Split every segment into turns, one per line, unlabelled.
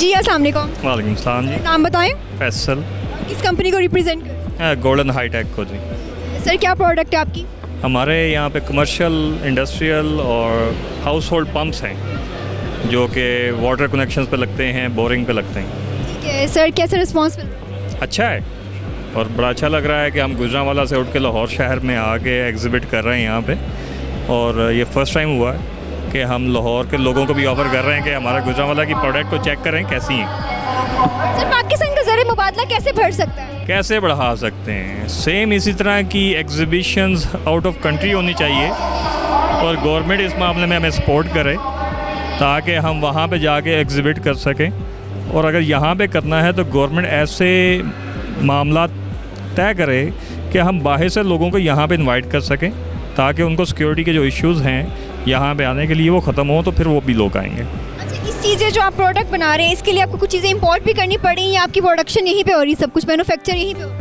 जी अस्सलाम वालेकुम।
वालेकुम सलाम जी।
नाम बताएं।
फैसल।
किस कंपनी को रिप्रेजेंट कर?
गोल्डन हाईटेक को जी।
सर क्या प्रोडक्ट है आपकी?
हमारे यहाँ पे कमर्शियल, इंडस्ट्रियल और हाउस होल्ड पम्प्स हैं जो कि वाटर कनेक्शंस पे लगते हैं, बोरिंग पे लगते हैं।
ठीक है सर, कैसे रिस्पॉन्स मिल रहा है?
अच्छा है और बड़ा अच्छा लग रहा है कि हम गुजरांवाला से उठ के लाहौर शहर में आके एग्जिबिट कर रहे हैं यहाँ पे। और ये फ़र्स्ट टाइम हुआ है कि हम लाहौर के लोगों को भी ऑफ़र कर रहे हैं कि हमारा गुजरांवाला की प्रोडक्ट को चेक करें कैसी हैं।
सर पाकिस्तान का ज़र मुबादला कैसे बढ़ सकता है?
कैसे बढ़ा सकते हैं? सेम इसी तरह की एग्जिबिशंस आउट ऑफ कंट्री होनी चाहिए और गवर्नमेंट इस मामले में हमें सपोर्ट करे ताकि हम वहाँ पे जाके एग्जिबिट कर सकें। और अगर यहाँ पे करना है तो गवर्नमेंट ऐसे मामला तय करे कि हम बाहर से लोगों को यहाँ पे इनवाइट कर सकें ताकि उनको सिक्योरिटी के जो इश्यूज़ हैं यहाँ पे आने के लिए वो ख़त्म हो, तो फिर वो भी लोग आएंगे।
अच्छा, इस चीज़ें जो आप प्रोडक्ट बना रहे हैं इसके लिए आपको कुछ चीज़ें इंपोर्ट भी करनी पड़ी या आपकी प्रोडक्शन यहीं पे हो रही, सब कुछ मैन्युफैक्चर यहीं पे हो?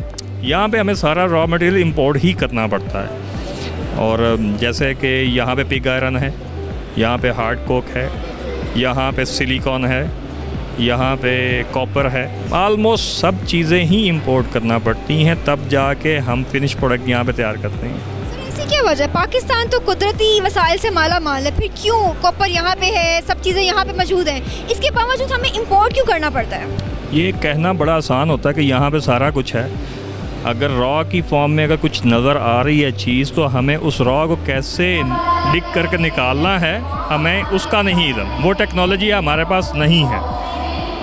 यहाँ पे हमें सारा रॉ मटेरियल इंपोर्ट ही करना पड़ता है। और जैसे कि यहाँ पे पिग आयरन है, यहाँ पे हार्ड कोक है, यहाँ पे सिलिकॉन है, यहाँ पे कॉपर है, ऑलमोस्ट सब चीज़ें ही इंपोर्ट करना पड़ती हैं, तब जाके हम फिनिश प्रोडक्ट यहाँ पे तैयार करते हैं।
इसकी क्या वजह है? पाकिस्तान तो कुदरती वसाइल से माला माल है, फिर क्यों कॉपर यहाँ पे है, सब चीज़ें यहाँ पे मौजूद हैं, इसके बावजूद हमें इंपोर्ट क्यों करना पड़ता है? ये
कहना बड़ा आसान होता है कि यहाँ पे सारा कुछ है। अगर रॉ की फॉर्म में अगर कुछ नज़र आ रही है चीज़ तो हमें उस रॉ को कैसे लिख करके निकालना है, हमें उसका नहीं इल्म, वो टेक्नोलॉजी हमारे पास नहीं है।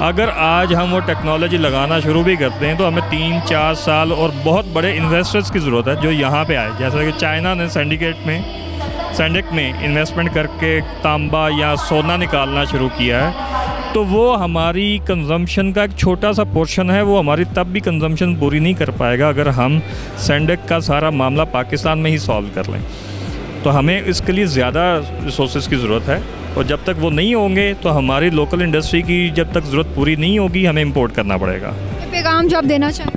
अगर आज हम वो टेक्नोलॉजी लगाना शुरू भी करते हैं तो हमें 3-4 साल और बहुत बड़े इन्वेस्टर्स की ज़रूरत है जो यहाँ पे आए। जैसा कि चाइना ने सैंडिक में इन्वेस्टमेंट करके तांबा या सोना निकालना शुरू किया है, तो वो हमारी कंजम्पशन का एक छोटा सा पोर्शन है, वो हमारी तब भी कंजम्पशन पूरी नहीं कर पाएगा अगर हम सैंडिक का सारा मामला पाकिस्तान में ही सॉल्व कर लें। तो हमें इसके लिए ज़्यादा रिसोर्सेज की ज़रूरत है और जब तक वो नहीं होंगे तो हमारी लोकल इंडस्ट्री की जब तक ज़रूरत पूरी नहीं होगी हमें इंपोर्ट करना पड़ेगा।
पैगाम जो आप देना चाहें?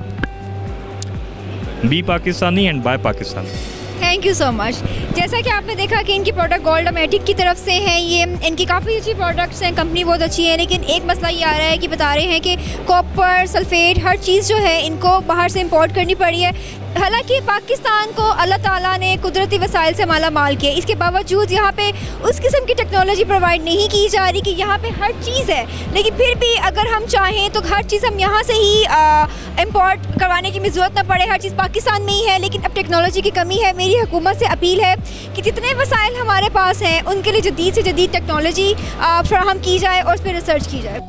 Be Pakistani and buy Pakistan.
Thank you so much. जैसा कि आपने देखा कि इनकी प्रोडक्ट गोल्डोमेटिक की तरफ से हैं, ये इनकी काफ़ी अच्छी प्रोडक्ट्स हैं, कंपनी बहुत अच्छी है, लेकिन एक मसला ये आ रहा है कि बता रहे हैं कि कॉपर, सल्फेट, हर चीज़ जो है इनको बाहर से इंपोर्ट करनी पड़ी है। हालांकि पाकिस्तान को अल्लाह ताला ने कुदरती वसाइल से माला माल किया, इसके बावजूद यहाँ पे उस किस्म की टेक्नोलॉजी प्रोवाइड नहीं की जा रही कि यहाँ पे हर चीज़ है, लेकिन फिर भी अगर हम चाहें तो हर चीज़ हम यहाँ से ही इंपोर्ट करवाने की ज़रूरत ना पड़े, हर चीज़ पाकिस्तान में ही है, लेकिन अब टेक्नोलॉजी की कमी है। मेरी हुकूमत से अपील है कि जितने वसाइल हमारे पास हैं उनके लिए जदीद से जदीद टेक्नोलॉजी फराहम की जाए और उस पर रिसर्च की जाए।